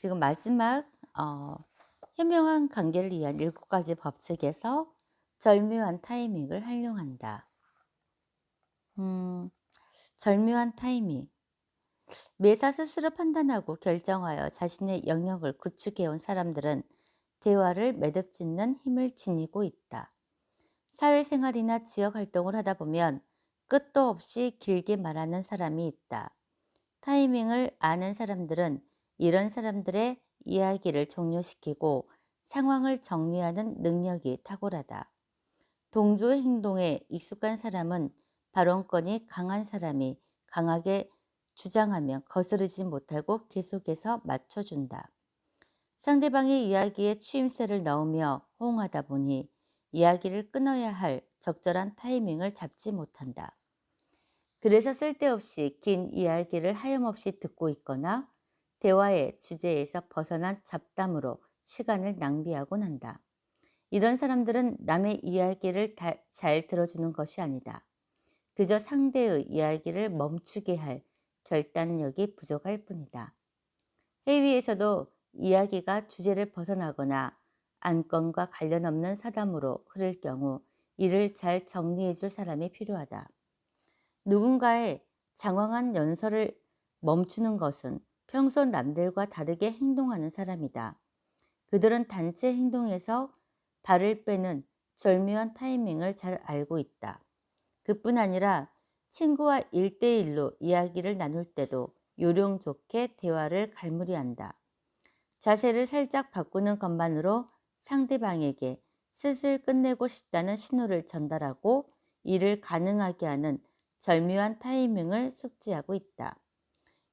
그리고 마지막 현명한 관계를 위한 7가지 법칙에서 절묘한 타이밍을 활용한다. 음, 절묘한 타이밍. 매사 스스로 판단하고 결정하여 자신의 영역을 구축해온 사람들은 대화를 매듭짓는 힘을 지니고 있다. 사회생활이나 지역 활동을 하다 보면 끝도 없이 길게 말하는 사람이 있다. 타이밍을 아는 사람들은 이런 사람들의 이야기를 종료시키고 상황을 정리하는 능력이 탁월하다. 동조 행동에 익숙한 사람은 발언권이 강한 사람이 강하게 주장하면 거스르지 못하고 계속해서 맞춰준다. 상대방의 이야기에 추임새를 넣으며 호응하다 보니 이야기를 끊어야 할 적절한 타이밍을 잡지 못한다. 그래서 쓸데없이 긴 이야기를 하염없이 듣고 있거나 대화의 주제에서 벗어난 잡담으로 시간을 낭비하곤 한다. 이런 사람들은 남의 이야기를 잘 들어주는 것이 아니다. 그저 상대의 이야기를 멈추게 할 결단력이 부족할 뿐이다. 회의에서도 이야기가 주제를 벗어나거나 안건과 관련 없는 사담으로 흐를 경우 이를 잘 정리해 줄 사람이 필요하다. 누군가의 장황한 연설을 멈추는 것은 평소 남들과 다르게 행동하는 사람이다. 그들은 단체 행동에서 발을 빼는 절묘한 타이밍을 잘 알고 있다. 그뿐 아니라 친구와 1대1로 이야기를 나눌 때도 요령 좋게 대화를 갈무리한다. 자세를 살짝 바꾸는 것만으로 상대방에게 슬슬 끝내고 싶다는 신호를 전달하고 이를 가능하게 하는 절묘한 타이밍을 숙지하고 있다.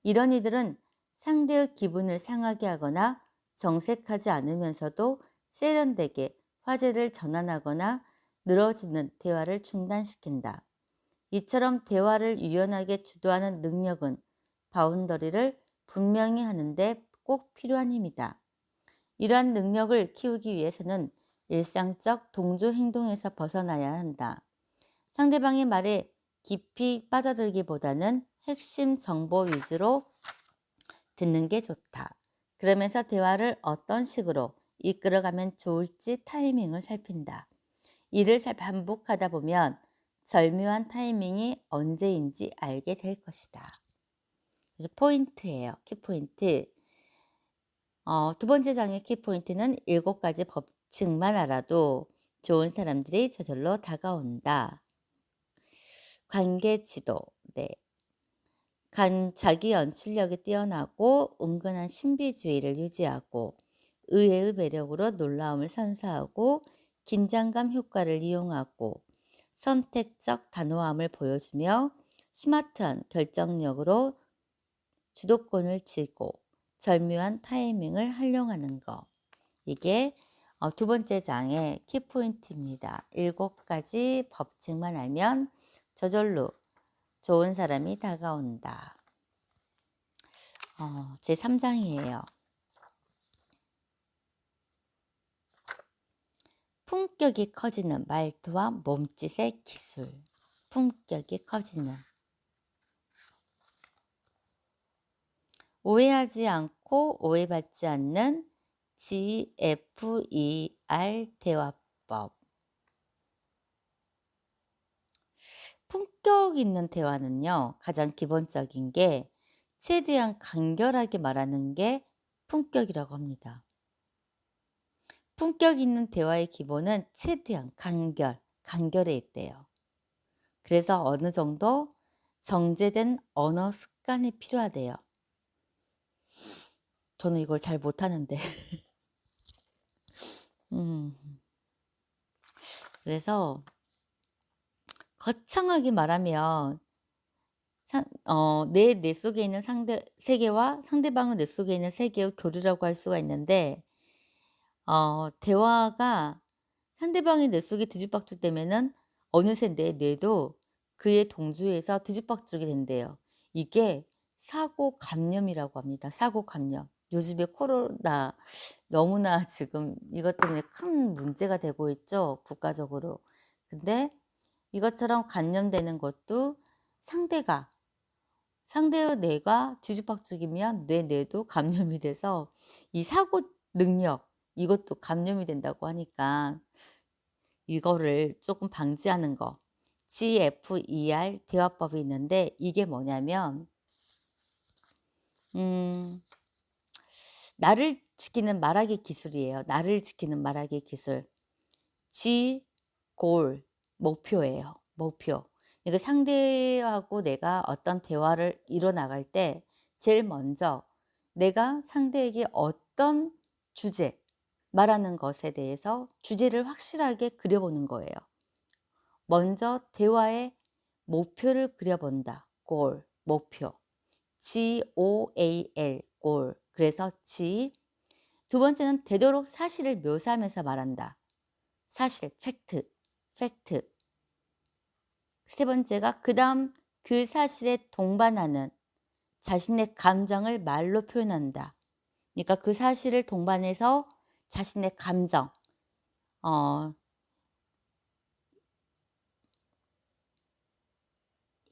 이런 이들은 상대의 기분을 상하게 하거나 정색하지 않으면서도 세련되게 화제를 전환하거나 늘어지는 대화를 중단시킨다. 이처럼 대화를 유연하게 주도하는 능력은 바운더리를 분명히 하는데 꼭 필요한 힘이다. 이러한 능력을 키우기 위해서는 일상적 동조 행동에서 벗어나야 한다. 상대방의 말에 깊이 빠져들기보다는 핵심 정보 위주로 듣는 게 좋다. 그러면서 대화를 어떤 식으로 이끌어가면 좋을지 타이밍을 살핀다. 이를 잘 반복하다 보면 절묘한 타이밍이 언제인지 알게 될 것이다. 그래서 포인트예요. 키포인트. 두 번째 장의 키포인트는 7가지 법칙만 알아도 좋은 사람들이 저절로 다가온다. 관계 지도. 네. 자기 연출력이 뛰어나고 은근한 신비주의를 유지하고 의외의 매력으로 놀라움을 선사하고 긴장감 효과를 이용하고 선택적 단호함을 보여주며 스마트한 결정력으로 주도권을 쥐고 절묘한 타이밍을 활용하는 것. 이게 두 번째 장의 키포인트입니다. 7가지 법칙만 알면 저절로 좋은 사람이 다가온다. 제 3장이에요. 품격이 커지는 말투와 몸짓의 기술. 품격이 커지는. 오해하지 않고 오해받지 않는 GFER 대화법. 품격 있는 대화는요, 가장 기본적인 게 최대한 간결하게 말하는 게 품격이라고 합니다. 품격 있는 대화의 기본은 최대한 간결에 있대요. 그래서 어느 정도 정제된 언어 습관이 필요하대요. 저는 이걸 잘 못하는데. 그래서 거창하게 말하면 내 속에 있는 세계와 상대방은 내 속에 있는 세계의 교류라고 할 수가 있는데 대화가 상대방의 뇌 속에 뒤죽박죽되면은 어느새 내 뇌도 그의 동조에서 뒤죽박죽이 된대요. 이게 사고 감염이라고 합니다. 사고 감염. 요즘에 코로나 너무나 지금 이것 때문에 큰 문제가 되고 있죠, 국가적으로. 근데 이것처럼 감염되는 것도 상대가 상대의 뇌가 뒤죽박죽이면 뇌도 감염이 돼서 이 사고 능력 이것도 감염이 된다고 하니까 이거를 조금 방지하는 거 GFER 대화법이 있는데 이게 뭐냐면 음 나를 지키는 말하기 기술이에요. 나를 지키는 말하기 기술. G goal 목표예요. 목표. 그러니까 상대하고 내가 어떤 대화를 이뤄 나갈 때 제일 먼저 내가 상대에게 어떤 주제 말하는 것에 대해서 주제를 확실하게 그려보는 거예요. 먼저 대화의 목표를 그려본다. goal 목표. GOAL goal. 그래서 G. 두 번째는 되도록 사실을 묘사하면서 말한다. 사실 팩트. 팩트. 세 번째가 그다음 그 사실에 동반하는 자신의 감정을 말로 표현한다. 그러니까 그 사실을 동반해서 자신의 감정, 어,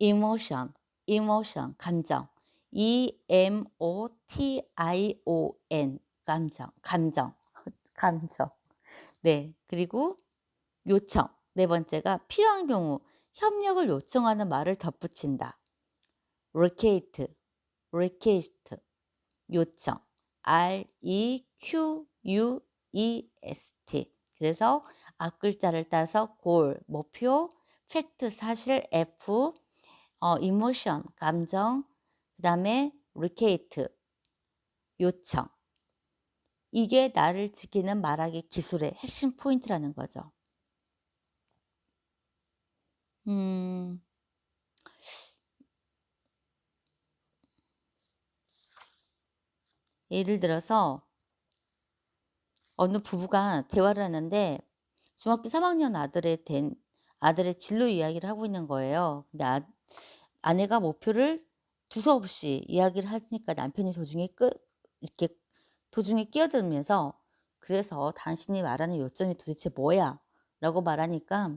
emotion, 감정, emotion, 감정, 감정. 네, 그리고 요청. 네 번째가 필요한 경우 협력을 요청하는 말을 덧붙인다. request, request, 요청. request. 그래서 앞글자를 따서 goal, 목표, fact, 사실, F, emotion, 감정, 그 다음에 request, 요청. 이게 나를 지키는 말하기 기술의 핵심 포인트라는 거죠. 음, 예를 들어서 어느 부부가 대화를 하는데 중학교 3학년 아들의 진로 이야기를 하고 있는 거예요. 근데 아내가 목표를 두서없이 이야기를 하니까 남편이 이렇게 도중에 끼어들면서 "그래서 당신이 말하는 요점이 도대체 뭐야?" 라고 말하니까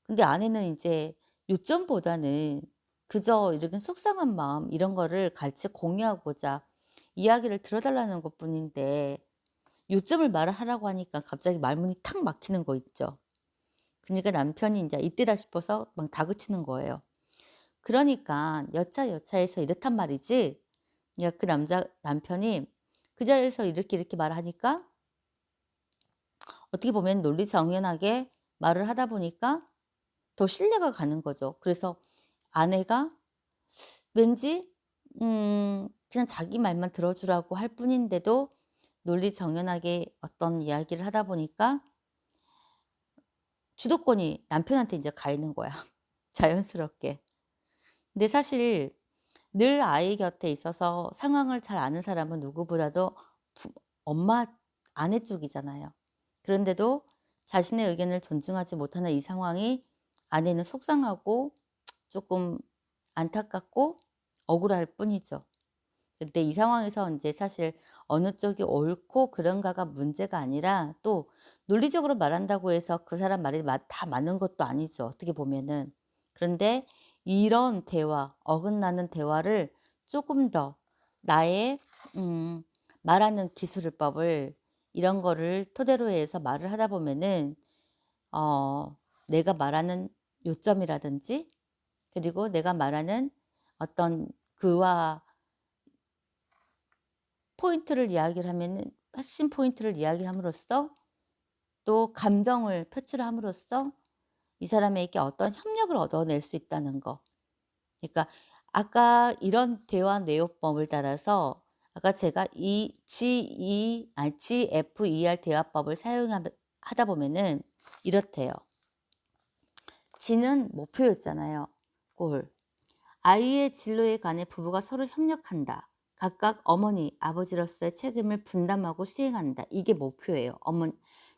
근데 아내는 인제 요점보다는 그저 이렇게 속상한 마음 이런 거를 같이 공유하고자 이야기를 들어 달라는 것뿐인데 요점을 말을 하라고 하니까 갑자기 말문이 탁 막히는 거 있죠. 그러니까 남편이 인제 이때다 싶어서 막 다그치는 거예요. 그러니까 여차여차해서 이렇단 말이지. 야 그 남편이 그 자리에서 이렇게 말하니까 어떻게 보면 논리정연하게 말을 하다 보니까 더 신뢰가 가는 거죠. 그래서 아내가 왠지 그냥 자기 말만 들어 주라고 할 뿐인데도 논리정연하게 어떤 이야기를 하다 보니까 주도권이 남편한테 인제 가 있는 거야 자연스럽게. 근데 사실 늘 아이 곁에 있어서 상황을 잘 아는 사람은 누구보다도 부 엄마 아내 쪽이잖아요. 그런데도 자신의 의견을 존중하지 못하는 이 상황이 아내는 속상하고 쪼끔 안타깝고 억울할 뿐이죠. 근데 이 상황에서 인제 사실 어느 쪽이 옳고 그른가가 문제가 아니라 또 논리적으로 말한다고 해서 그 사람 말이 다 맞는 것도 아니죠, 어떻게 보면은. 그런데 이런 대화, 어긋나는 대화를 쪼금 더 나의 음 말하는 기술법을 이런 거를 토대로 해서 말을 하다 보면은 내가 말하는 요점이라든지 그리고 내가 말하는 어떤 그와 포인트를 이야기를 하면은 핵심 포인트를 이야기함으로써 또 감정을 표출함으로써 이 사람에게 어떤 협력을 얻어낼 수 있다는 거. 그러니까 아까 이런 대화 내용법을 따라서 아까 제가 이 GFER 대화법을 하다 보면은 이렇대요. G는 목표였잖아요. 골. 아이의 진로에 관해 부부가 서로 협력한다. 각각 어머니, 아버지로서의 책임을 분담하고 수행한다. 이게 목표예요.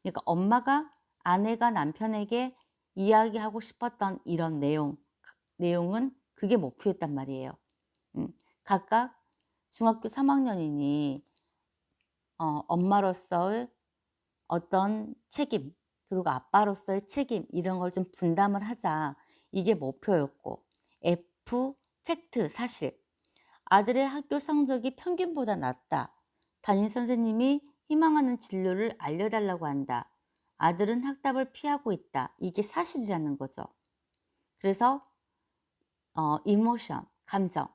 그러니까 엄마가 아내가 남편에게 이야기하고 싶었던 이런 내용은 그게 목표였단 말이에요. 각각 중학교 3학년이니 엄마로서의 어떤 책임, 그리고 아빠로서의 책임 이런 걸 좀 분담을 하자. 이게 목표였고 F 팩트 사실. 아들의 학교 성적이 평균보다 낮다. 담임 선생님이 희망하는 진로를 알려달라고 한다. 아들은 학답을 피하고 있다. 이게 사실이라는 거죠. 그래서 이모션, 감정.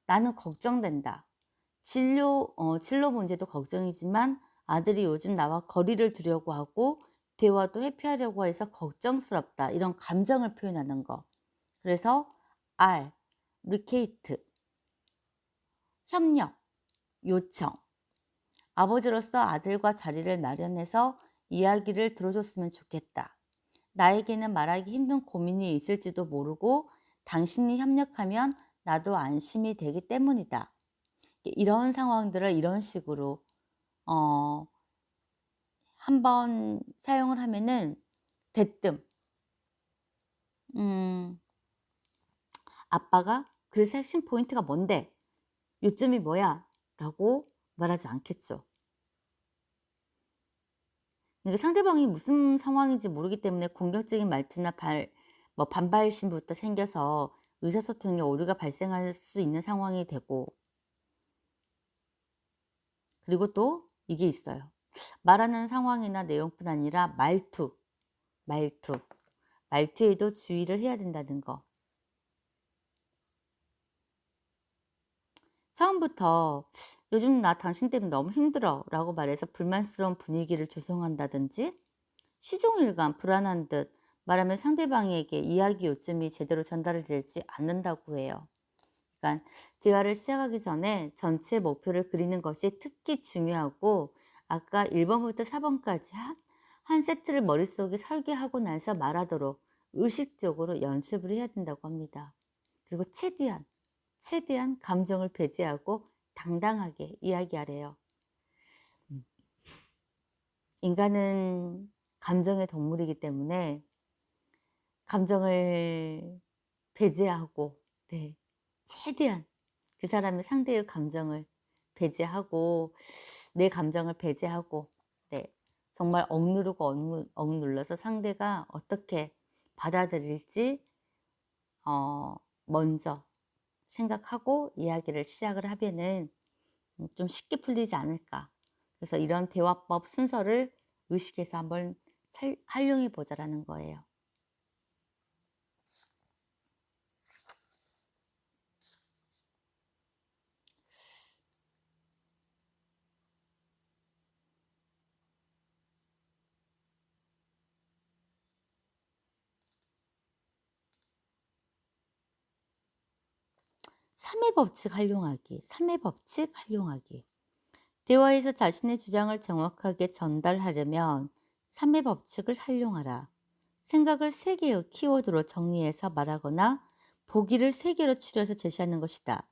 나는 걱정된다. 진로 문제도 걱정이지만 아들이 요즘 나와 거리를 두려고 하고 대화도 회피하려고 해서 걱정스럽다. 이런 감정을 표현하는 거. 그래서 R, 리케이트, 협력, 요청. 아버지로서 아들과 자리를 마련해서 이야기를 들어줬으면 좋겠다. 나에게는 말하기 힘든 고민이 있을지도 모르고 당신이 협력하면 나도 안심이 되기 때문이다. 이런 상황들을 이런 식으로 어 한번 사용을 하면은 대뜸 음 아빠가 "그래서 핵심 포인트가 뭔데? 요점이 뭐야?" 라고 말하지 않겠죠. 그러니까 상대방이 무슨 상황인지 모르기 때문에 공격적인 말투나 반발 심부터 생겨서 의사소통에 오류가 발생할 수 있는 상황이 되고, 그리고 또 이게 있어요. 말하는 상황이나 내용뿐 아니라 말투. 말투에도 주의를 해야 된다는 거. 처음부터 "요즘 나 당신 때문에 너무 힘들어." 라고 말해서 불만스러운 분위기를 조성한다든지, 시종일관 불안한 듯 말하면 상대방에게 이야기 요점이 제대로 전달이 되지 않는다고 해요. 그러니까 대화를 시작하기 전에 전체 목표를 그리는 것이 특히 중요하고, 아까 1 번부터 4 번까지 한 세트를 머릿속에 설계하고 나서 말하도록 의식적으로 연습을 해야 된다고 합니다. 그리고 최대한 감정을 배제하고 당당하게 이야기하래요. 음. 인간은 감정의 동물이기 때문에 감정을 배제하고, 네, 최대한 그 사람의 상대의 감정을 배제하고 내 감정을 배제하고, 네, 정말 억누르고 억눌러서 상대가 어떻게 받아들일지 먼저 생각하고 이야기를 시작을 하면은 좀 쉽게 풀리지 않을까. 그래서 이런 대화법 순서를 의식해서 한번 활용해 보자라는 거예요. 삼회 법칙 활용하기. 대화에서 자신의 주장을 정확하게 전달하려면 3회 법칙을 활용하라. 생각을 3개의 키워드로 정리해서 말하거나 보기를 3개로 추려서 제시하는 것이다.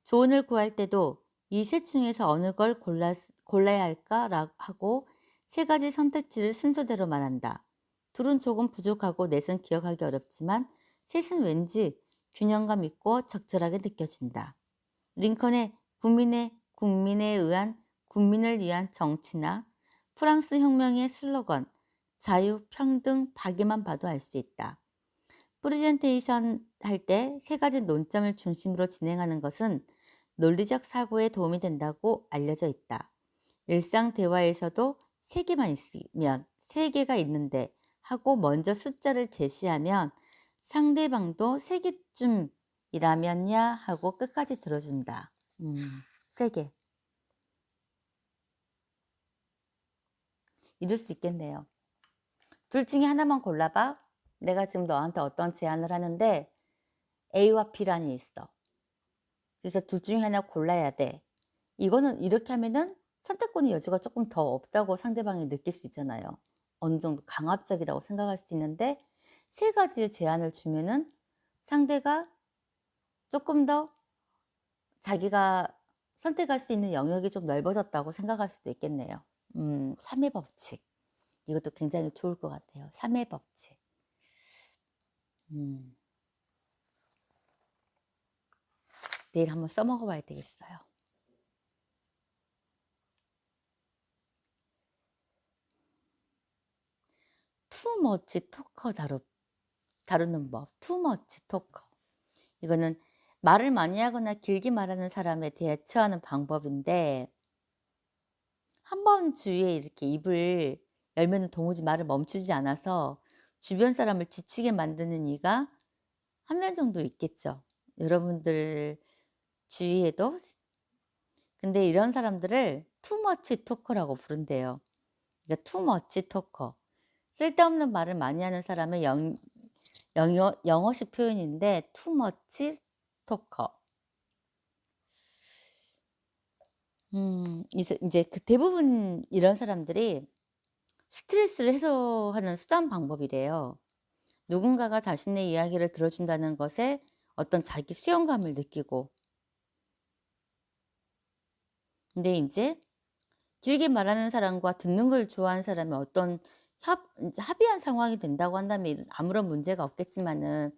조언을 구할 때도 이 셋 중에서 어느 걸 골라야 할까 하고 3가지 선택지를 순서대로 말한다. 둘은 조금 부족하고 넷은 기억하기 어렵지만 셋은 왠지 균형감 있고 적절하게 느껴진다. 링컨의 국민을 위한 정치나 프랑스 혁명의 슬로건 자유, 평등, 박애만 봐도 알 수 있다. 프레젠테이션 할 때 3가지 논점을 중심으로 진행하는 것은 논리적 사고에 도움이 된다고 알려져 있다. 일상 대화에서도 3개만 있으면 3개가 있는데 하고 먼저 숫자를 제시하면 상대방도 3개쯤이라면야 하고 끝까지 들어준다. 3개. 이럴 수 있겠네요. 둘 중에 하나만 골라봐. 내가 지금 너한테 어떤 제안을 하는데 A와 B란이 있어. 그래서 둘 중에 하나 골라야 돼. 이거는 이렇게 하면은 선택권의 여지가 조금 더 없다고 상대방이 느낄 수 있잖아요. 어느 정도 강압적이라고 생각할 수 있는데 3가지의 제안을 주면은 상대가 조금 더 자기가 선택할 수 있는 영역이 좀 넓어졌다고 생각할 수도 있겠네요. 3의 법칙. 이것도 굉장히 좋을 것 같아요. 3의 법칙. 음. 내일 한번 써먹어 봐야 되겠어요. 투머치 토커 다루는 법. 투머치 토커. 이거는 말을 많이 하거나 길게 말하는 사람에 대처하는 방법인데 한 번 주위에 이렇게 입을 열면은 도무지 말을 멈추지 않아서 주변 사람을 지치게 만드는 이가 한 명 정도 있겠죠. 여러분들 주위에도. 근데 이런 사람들을 투머치 토커라고 부른대요. 그러니까 투머치 토커. 쓸데없는 말을 많이 하는 사람의 영어식 표현인데 투머치 토커. 이제 인제 그 대부분 이런 사람들이 스트레스를 해소하는 수단 방법이래요. 누군가가 자신의 이야기를 들어준다는 것에 어떤 자기 수용감을 느끼고 근데 인제 길게 말하는 사람과 듣는 걸 좋아하는 사람이 어떤 인제 합의한 상황이 된다고 한다면 아무런 문제가 없겠지만은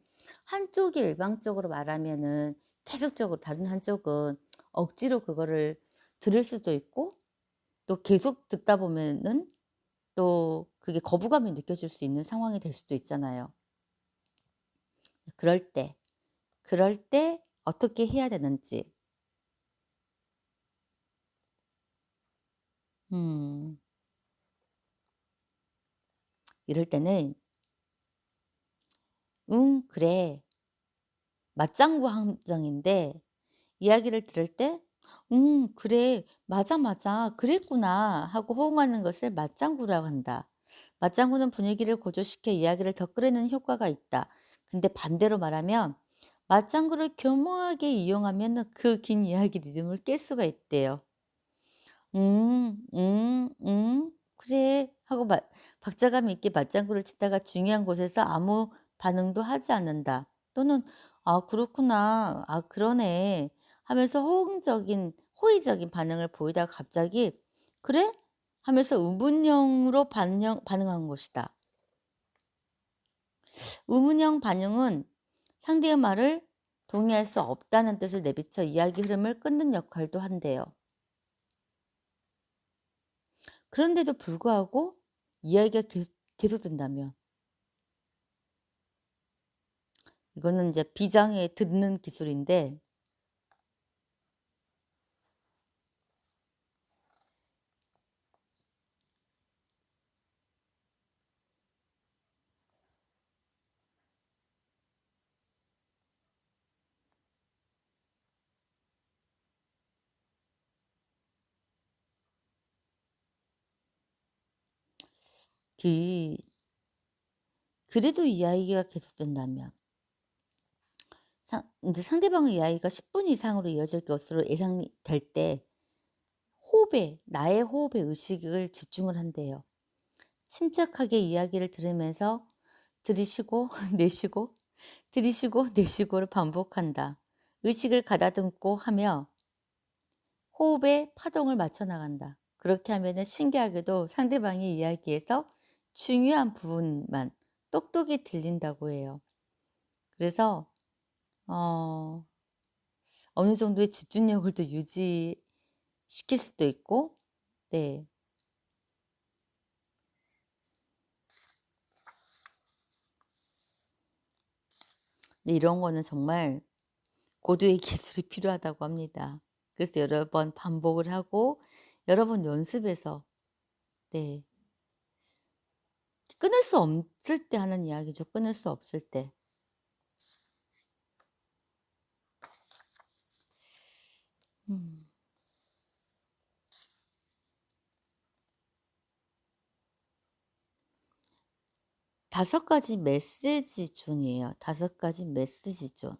한쪽이 일방적으로 말하면은 계속적으로 다른 한쪽은 억지로 그거를 들을 수도 있고 또 계속 듣다 보면은 또 그게 거부감이 느껴질 수 있는 상황이 될 수도 있잖아요. 그럴 때, 그럴 때 어떻게 해야 되는지. 음 이럴 때는 "응 그래." 맞장구 함정인데 이야기를 들을 때 그래. 맞아, 맞아. 그랬구나." 하고 호응하는 것을 맞장구라고 한다. 맞장구는 분위기를 고조시켜 이야기를 더 끌어내는 효과가 있다. 근데 반대로 말하면 맞장구를 교묘하게 이용하면은 그 긴 이야기 리듬을 깰 수가 있대요. 그래." 하고 박자감 있게 맞장구를 치다가 중요한 곳에서 아무 반응도 하지 않는다. 또는 "아 그렇구나. 아 그러네." 하면서 호의적인 반응을 보이다가 갑자기 "그래?" 하면서 의문형으로 반응한 것이다. 의문형 반응은 상대의 말을 동의할 수 없다는 뜻을 내비쳐 이야기 흐름을 끊는 역할도 한대요. 그런데도 불구하고 이야기가 계속된다면 이거는 이제 비장의 듣는 기술인데 그 그래도 이야기가 계속된다면 인제 상대방의 이야기가 10분 이상으로 이어질 것으로 예상이 될 때 나의 호흡에 의식을 집중을 한대요. 침착하게 이야기를 들으면서 들이쉬고 내쉬고 들이쉬고 내쉬고를 반복한다. 의식을 가다듬고 하며 호흡에 파동을 맞춰 나간다. 그렇게 하면은 신기하게도 상대방의 이야기에서 중요한 부분만 똑똑히 들린다고 해요. 그래서 어 어느 정도의 집중력을 또 유지시킬 수도 있고 네. 근데 이런 거는 정말 고도의 기술이 필요하다고 합니다. 그래서 여러 번 반복을 하고 여러 번 연습해서 네. 끊을 수 없을 때 하는 이야기죠. 끊을 수 없을 때. 음. 5 가지 메시지 존이에요. 5 가지 메시지 존.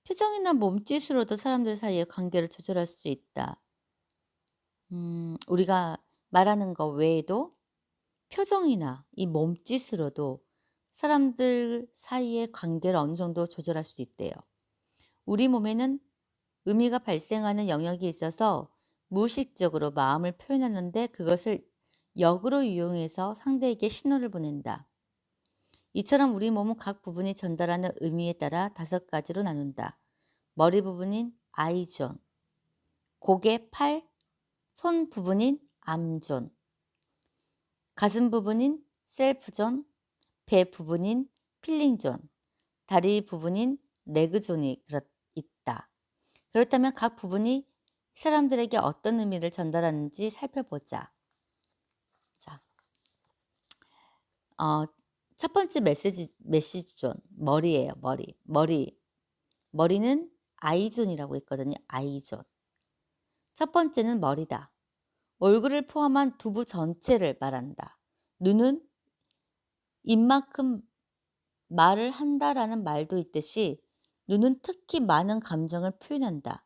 표정이나 몸짓으로도 사람들 사이의 관계를 조절할 수 있다. 우리가 말하는 것 외에도 표정이나 이 몸짓으로도 사람들 사이의 관계를 어느 정도 조절할 수 있대요. 우리 몸에는 의미가 발생하는 영역이 있어서 무의식적으로 마음을 표현하는데 그것을 역으로 이용해서 상대에게 신호를 보낸다. 이처럼 우리 몸은 각 부분이 전달하는 의미에 따라 5가지로 나눈다. 머리 부분인 아이존, 고개, 팔, 손 부분인 암존, 가슴 부분인 셀프존, 배 부분인 필링존, 다리 부분인 레그존이 있다. 그렇다면 각 부분이 사람들에게 어떤 의미를 전달하는지 살펴보자. 자, 어, 첫 번째 메시지존, 머리예요, 머리. 머리는 아이존이라고 있거든요, 아이존. 첫 번째는 머리다. 얼굴을 포함한 두부 전체를 말한다. 눈은 입만큼 말을 한다라는 말도 있듯이 눈은 특히 많은 감정을 표현한다.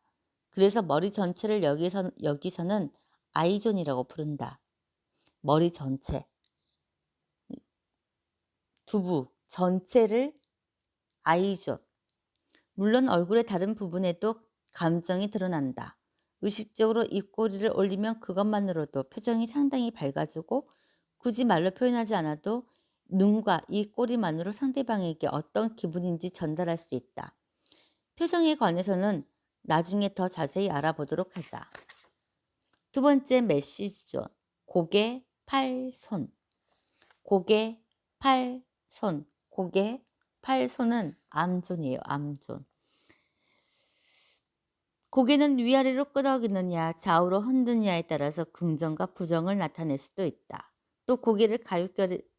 그래서 머리 전체를 여기서는 아이존이라고 부른다. 머리 전체. 두부 전체를 아이존. 물론 얼굴의 다른 부분에도 감정이 드러난다. 의식적으로 입꼬리를 올리면 그것만으로도 표정이 상당히 밝아지고 굳이 말로 표현하지 않아도 눈과 이 꼬리만으로 상대방에게 어떤 기분인지 전달할 수 있다. 표정에 관해서는 나중에 더 자세히 알아보도록 하자. 두 번째 메시지존. 고개, 팔, 손. 고개, 팔, 손. 고개, 팔, 손은 암존이에요. 암존. 고개는 위아래로 끄덕이느냐 좌우로 흔드느냐에 따라서 긍정과 부정을 나타낼 수도 있다. 또 고개를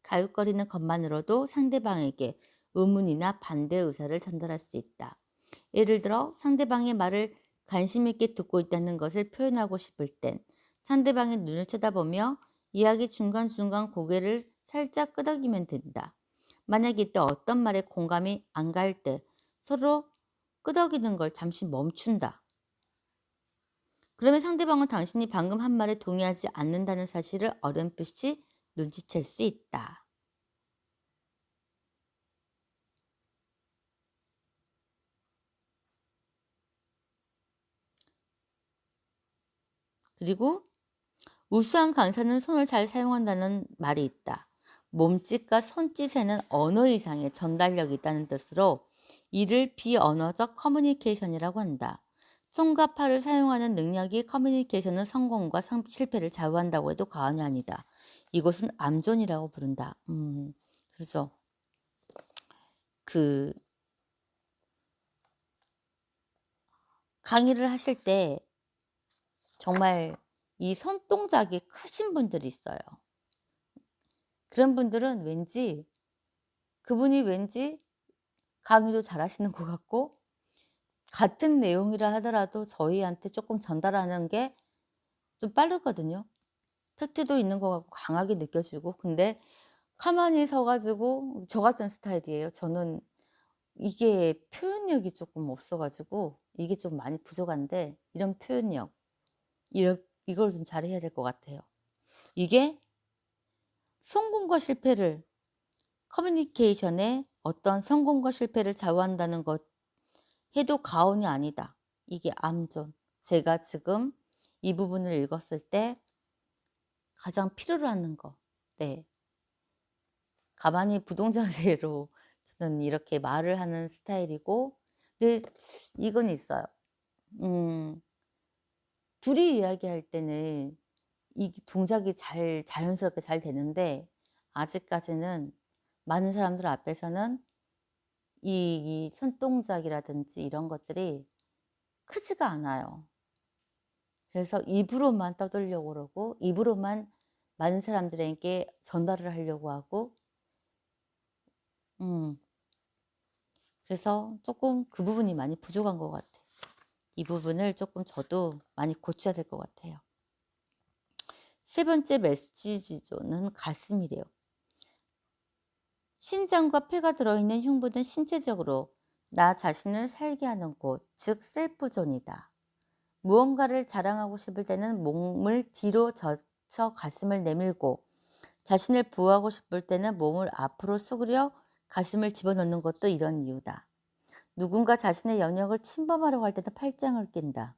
가육거리는 것만으로도 상대방에게 의문이나 반대 의사를 전달할 수 있다. 예를 들어 상대방의 말을 관심 있게 듣고 있다는 것을 표현하고 싶을 땐 상대방의 눈을 쳐다보며 이야기 중간중간 고개를 살짝 끄덕이면 된다. 만약 이때 어떤 말에 공감이 안 갈 때 서로 끄덕이는 걸 잠시 멈춘다. 그러면 상대방은 당신이 방금 한 말에 동의하지 않는다는 사실을 어렴풋이 눈치챌 수 있다. 그리고 우수한 강사는 손을 잘 사용한다는 말이 있다. 몸짓과 손짓에는 언어 이상의 전달력이 있다는 뜻으로 이를 비언어적 커뮤니케이션이라고 한다. 손과 팔을 사용하는 능력이 커뮤니케이션의 성공과 실패를 좌우한다고 해도 과언이 아니다. 이것은 암존이라고 부른다. 그래서 그 강의를 하실 때 정말 이 손동작이 크신 분들이 있어요. 그런 분들은 그분이 왠지 강의도 잘하시는 것 같고 같은 내용이라 하더라도 저희한테 조금 전달하는 게 좀 빠르거든요. 팩트도 있는 것 같고 강하게 느껴지고. 근데 가만히 서 가지고 저 같은 스타일이에요. 저는 이게 표현력이 조금 없어 가지고 이게 좀 많이 부족한데 이런 표현력 이걸 좀 잘해야 될 것 같아요. 이게 성공과 실패를 커뮤니케이션에 어떤 성공과 실패를 좌우한다는 것 해도 과언이 아니다. 이게 암존. 제가 지금 이 부분을 읽었을 때 가장 필요로 하는 거. 네. 가만히 부동자세로 저는 이렇게 말을 하는 스타일이고 근데 이건 있어요. 음 둘이 이야기할 때는 이 동작이 자연스럽게 잘 되는데 아직까지는 많은 사람들 앞에서는 이 손동작이라든지 이런 것들이 크지가 않아요. 그래서 입으로만 떠들려고 그러고 입으로만 많은 사람들에게 전달을 하려고 하고 음 그래서 조금 그 부분이 많이 부족한 것 같아요. 이 부분을 조금 저도 많이 고쳐야 될 것 같아요. 세 번째 메시지존은 가슴이래요. 심장과 폐가 들어있는 흉부는 신체적으로 나 자신을 살게 하는 곳, 즉 셀프존이다. 무언가를 자랑하고 싶을 때는 몸을 뒤로 젖혀 가슴을 내밀고 자신을 보호하고 싶을 때는 몸을 앞으로 수그려 가슴을 집어넣는 것도 이런 이유다. 누군가 자신의 영역을 침범하려고 할 때는 팔짱을 낀다.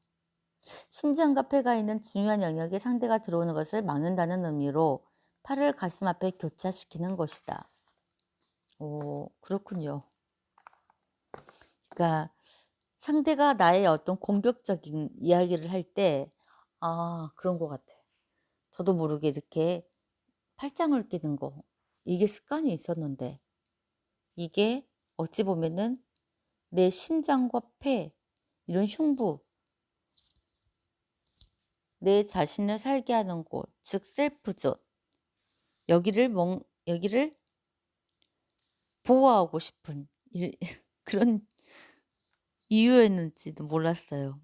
심장과 폐가 있는 중요한 영역에 상대가 들어오는 것을 막는다는 의미로 팔을 가슴 앞에 교차시키는 것이다. 오, 그렇군요. 그러니까 상대가 나의 어떤 공격적인 이야기를 할 때, 그런 것 같아. 저도 모르게 이렇게 팔짱을 끼는 거, 이게 습관이 있었는데, 이게 어찌 보면은 내 심장과 폐, 이런 흉부, 내 자신을 살게 하는 곳, 즉 셀프 존, 여기를 보호하고 싶은 그런 이유였는지도 몰랐어요.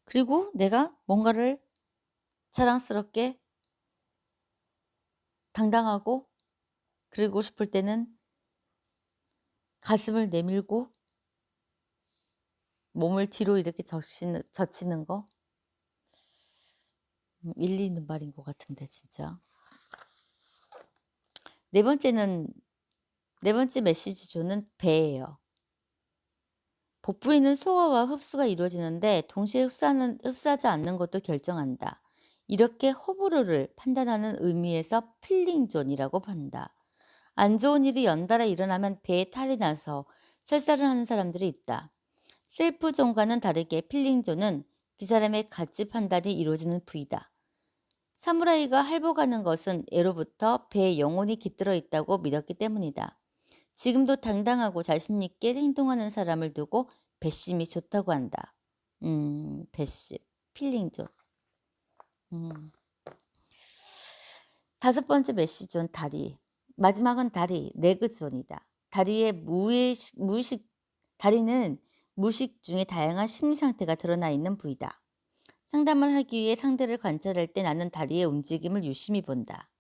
그리고 내가 뭔가를 자랑스럽게 당당하고 그러고 싶을 때는 가슴을 내밀고 몸을 뒤로 이렇게 젖히는 거, 일리 있는 말인 것 같은데 진짜. 네 번째 메시지 존은 배예요. 복부에는 소화와 흡수가 이루어지는데 동시에 흡수하지 않는 것도 결정한다. 이렇게 호불호를 판단하는 의미에서 필링 존이라고 한다. 안 좋은 일이 연달아 일어나면 배에 탈이 나서 설사를 하는 사람들이 있다. 셀프 존과는 다르게 필링 존은 그 사람의 가치 판단이 이루어지는 부위다. 사무라이가 할복하는 것은 예로부터 배에 영혼이 깃들어 있다고 믿었기 때문이다. 지금도 당당하고 자신 있게 행동하는 사람을 두고 배심이 좋다고 한다. 배심, 필링존. 음. 다섯 번째 메시존 다리. 마지막은 다리, 레그존이다. 다리는 무의식 중에 다양한 심리 상태가 드러나 있는 부위다. 상담을 하기 위해 상대를 관찰할 때 나는 다리의 움직임을 유심히 본다.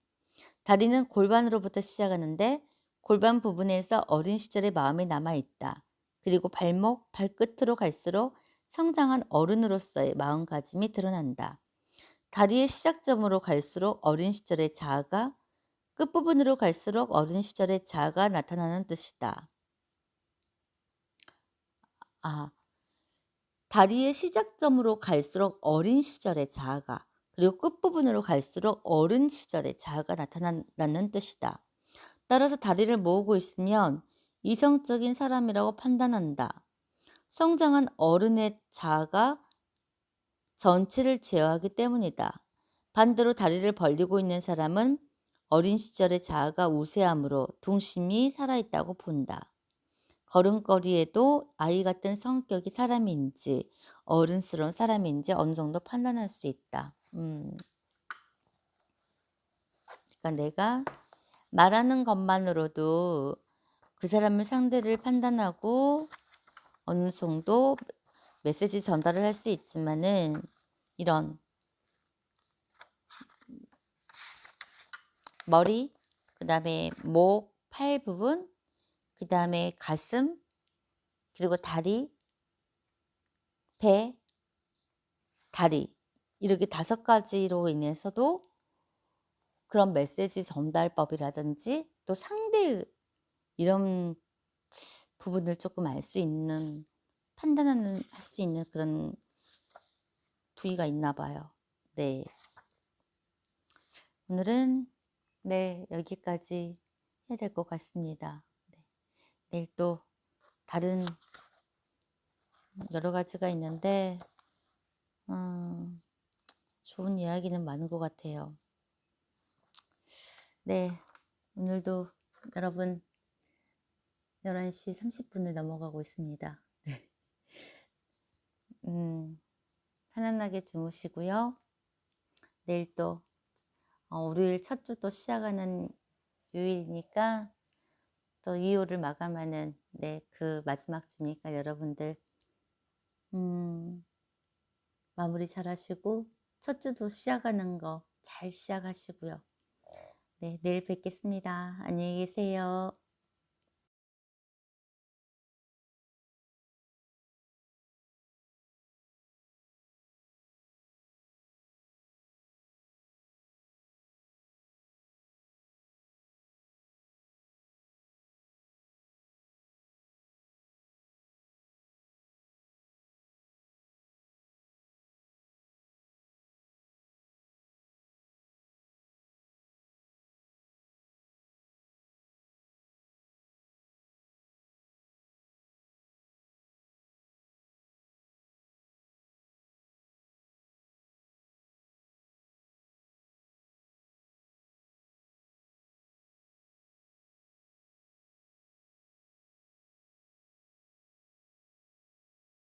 다리는 골반으로부터 시작하는데 골반 부분에서 어린 시절의 마음이 남아있다. 그리고 발끝으로 갈수록 성장한 어른으로서의 마음가짐이 드러난다. 다리의 시작점으로 갈수록 어린 시절의 자아가, 끝부분으로 갈수록 어린 시절의 자아가 나타나는 뜻이다. 다리의 시작점으로 갈수록 어린 시절의 자아가, 그리고 끝부분으로 갈수록 어른 시절의 자아가 나타난다는 뜻이다. 따라서 다리를 모으고 있으면 이성적인 사람이라고 판단한다. 성장한 어른의 자아가 전체를 제어하기 때문이다. 반대로 다리를 벌리고 있는 사람은 어린 시절의 자아가 우세함으로 동심이 살아있다고 본다. 걸음걸이에도 아이 같은 성격이 사람인지 어른스러운 사람인지 어느 정도 판단할 수 있다. 그러니까 내가 말하는 것만으로도 그 사람을 상대를 판단하고 어느 정도 메시지 전달을 할 수 있지만은 이런 머리, 그 다음에 목, 팔 부분, 그 다음에 가슴, 그리고 다리, 배, 다리 이렇게 5가지로 인해서도 그런 메시지 전달법이라든지 또 상대의 이런 부분을 조금 알 수 있는 할 수 있는 그런 부위가 있나 봐요. 네. 오늘은 여기까지 해야 될 것 같습니다. 네. 내일 또 다른 여러 가지가 있는데 좋은 이야기는 많은 것 같아요. 네. 오늘도 여러분 11시 30분을 넘어가고 있습니다. 네. 편안하게 주무시고요. 내일 또 월요일 첫 주 또 시작하는 요일이니까 또 2호를 마감하는 그 마지막 주니까 여러분들 마무리 잘 하시고 첫 주도 시작하는 거 잘 시작하시고요. 네, 내일 뵙겠습니다. 안녕히 계세요.